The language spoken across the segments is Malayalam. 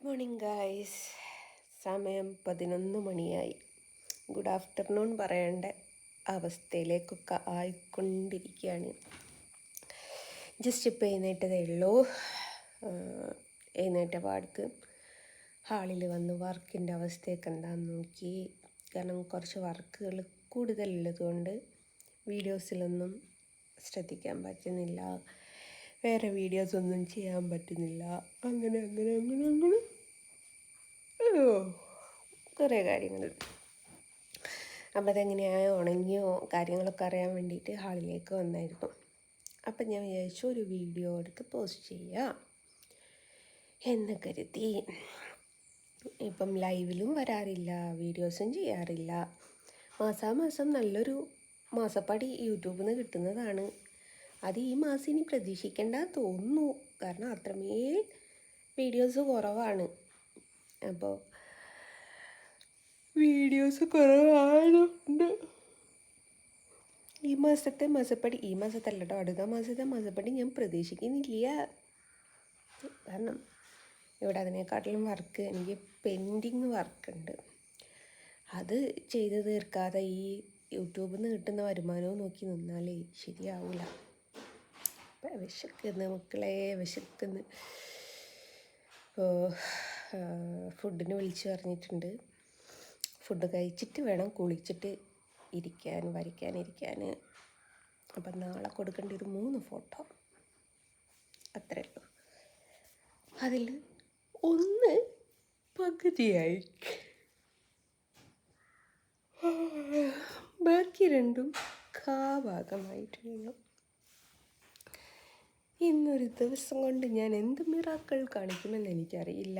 Good morning guys. സമയം 11 മണിയായി. ഗുഡ് ആഫ്റ്റർനൂൺ പറയേണ്ട അവസ്ഥയിലേക്കൊക്കെ ആയിക്കൊണ്ടിരിക്കുകയാണ്. ജസ്റ്റ് ഇപ്പോൾ എഴുന്നേറ്റതേ ഉള്ളൂ. എഴുന്നേറ്റ പാടക്ക് ഹാളിൽ വന്ന് വർക്കിൻ്റെ അവസ്ഥയൊക്കെ എന്താണെന്ന് നോക്കി. കാരണം കുറച്ച് വർക്കുകൾ കൂടുതലുള്ളത് കൊണ്ട് വീഡിയോസിലൊന്നും ശ്രദ്ധിക്കാൻ പറ്റുന്നില്ല, വേറെ വീഡിയോസൊന്നും ചെയ്യാൻ പറ്റുന്നില്ല. അങ്ങനെ കുറേ കാര്യങ്ങൾ. അപ്പോൾ അതെങ്ങനെയായോ ഉണങ്ങിയോ കാര്യങ്ങളൊക്കെ അറിയാൻ വേണ്ടിയിട്ട് ഹാളിലേക്ക് വന്നായിരുന്നു. അപ്പം ഞാൻ വിചാരിച്ചു ഒരു വീഡിയോ എടുത്ത് പോസ്റ്റ് ചെയ്യാം എന്ന് കരുതി. ഇപ്പം ലൈവിലും വരാറില്ല, വീഡിയോസും ചെയ്യാറില്ല. മാസാമാസം നല്ലൊരു മാസപ്പടി യൂട്യൂബിൽ നിന്ന് കിട്ടുന്നതാണ്. അത് ഈ മാസം ഇനി പ്രതീക്ഷിക്കേണ്ട തോന്നുന്നു, കാരണം അത്രമേൽ വീഡിയോസ് കുറവാണ്. അപ്പോൾ വീഡിയോസ് കുറവായതുകൊണ്ട് ഈ മാസത്തെ മാസപ്പടി, ഈ മാസത്തല്ല കേട്ടോ, അടുത്ത മാസത്തെ മാസപ്പടി ഞാൻ പ്രതീക്ഷിക്കുന്നില്ല. കാരണം ഇവിടെ അതിനെക്കാട്ടിലും വർക്ക്, എനിക്ക് പെൻഡിങ് വർക്കുണ്ട്. അത് ചെയ്ത് തീർക്കാതെ ഈ യൂട്യൂബിൽ നിന്ന് കിട്ടുന്ന വരുമാനവും നോക്കി നിന്നാലേ ശരിയാവില്ല. വിശക്കുന്നു മക്കളെ, വിശക്കുന്നു. ഇപ്പോൾ ഫുഡിന് വിളിച്ച് പറഞ്ഞിട്ടുണ്ട്. ഫുഡ് കഴിച്ചിട്ട് വേണം കുളിച്ചിട്ട് വരയ്ക്കാനിരിക്കാൻ. അപ്പം നാളെ കൊടുക്കേണ്ട ഒരു 3 ഫോട്ടോ അത്രയേ ഉള്ളൂ. അതിൽ ഒന്ന് പകുതിയായി, ബാക്കി 2 ഭാഗമായിട്ടുള്ളൂ. ഇന്നൊരു ദിവസം കൊണ്ട് ഞാൻ എന്ത് മിറാക്കിൾ കാണിക്കുമെന്ന് എനിക്കറിയില്ല.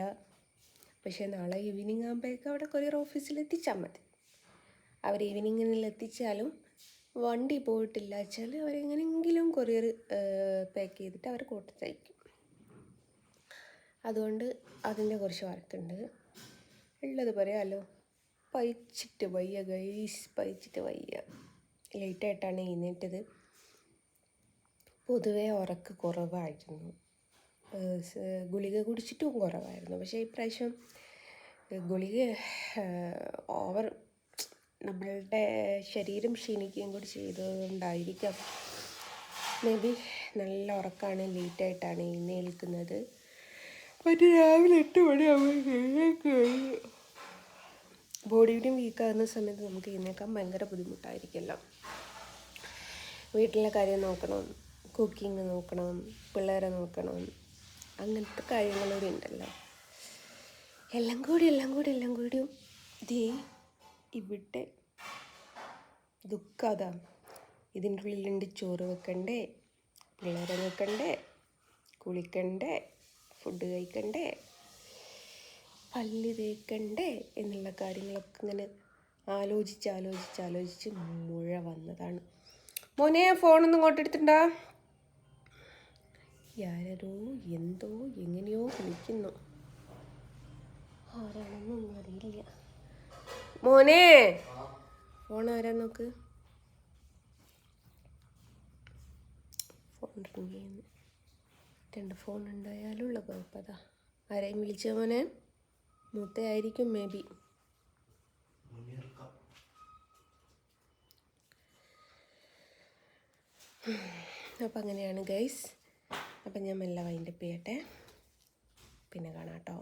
പക്ഷേ നാളെ ഈവനിങ് ആകുമ്പോഴേക്കും അവിടെ കൊറിയർ ഓഫീസിൽ എത്തിച്ചാൽ മതി. അവർ ഈവനിങ്ങിൽ എത്തിച്ചാലും വണ്ടി പോയിട്ടില്ല വെച്ചാൽ അവരെങ്ങനെയെങ്കിലും കൊറിയർ പാക്ക് ചെയ്തിട്ട് അവർ കൊടുത്തയക്കും. അതുകൊണ്ട് അതിൻ്റെ കുറച്ച് വർക്കുണ്ട്. ഉള്ളത് പറയാമല്ലോ. പയിച്ചിട്ട് വയ്യ ഗൈസ്, പയിച്ചിട്ട് വയ്യ. ലേറ്റായിട്ടാണ് എഴുന്നേറ്റത്. പൊതുവേ ഉറക്ക് കുറവായിരുന്നു, ഗുളിക കുടിച്ചിട്ടും കുറവായിരുന്നു. പക്ഷേ ഇപ്രാവശ്യം ഗുളിക ഓവർ നമ്മളുടെ ശരീരം ക്ഷീണിക്കുകയും കൂടി ചെയ്തതുകൊണ്ടായിരിക്കാം. മേ ബി നല്ല ഉറക്കമാണ്, ലേറ്റായിട്ടാണ് എഴുന്നേൽക്കുന്നത്. മറ്റേ രാവിലെ 8 മണിയാകുമ്പോൾ ബോഡിയുടെയും വീക്കാകുന്ന സമയത്ത് നമുക്ക് എഴുന്നേൽക്കാൻ ഭയങ്കര ബുദ്ധിമുട്ടായിരിക്കുമല്ലോ. വീട്ടിലെ കാര്യം നോക്കണം, കുക്കിംഗ് നോക്കണം, പിള്ളേരെ നോക്കണം, അങ്ങനത്തെ കാര്യങ്ങളൂടെ ഉണ്ടല്ലോ. എല്ലാം കൂടിയും ഇവിടെ ദുഃഖം അതാ. ഇതിൻ്റെ ഉള്ളിലുണ്ട് ചോറ് വെക്കണ്ടേ, പിള്ളേരെ നോക്കണ്ടേ, കുളിക്കണ്ടേ, ഫുഡ് കഴിക്കണ്ടേ, പല്ല് തേക്കണ്ടേ എന്നുള്ള കാര്യങ്ങളൊക്കെ ഇങ്ങനെ ആലോചിച്ച് മുഴ വന്നതാണ്. മോനെ ഫോണൊന്നും ഇങ്ങോട്ടെടുത്തിട്ടുണ്ടോ? ആരോ എന്തോ എങ്ങനെയോ വിളിക്കുന്നു, ആരാണെന്നൊന്നും അറിയില്ല. മോനെ ഫോൺ ആരാ നോക്ക്. ഫോൺ റിങ് ചെയ്യുന്നു. 2 ഫോൺ ഉണ്ടായാലുള്ള കുഴപ്പതാ. ആരെയും വിളിച്ച മോനെ? മൂത്തയായിരിക്കും മേ ബി. അപ്പം അങ്ങനെയാണ് ഗൈസ്. അപ്പം ഞാൻ മെല്ലെ വൈൻഡപ്പ് ചെയ്യട്ടെ, പിന്നെ കാണാം കേട്ടോ.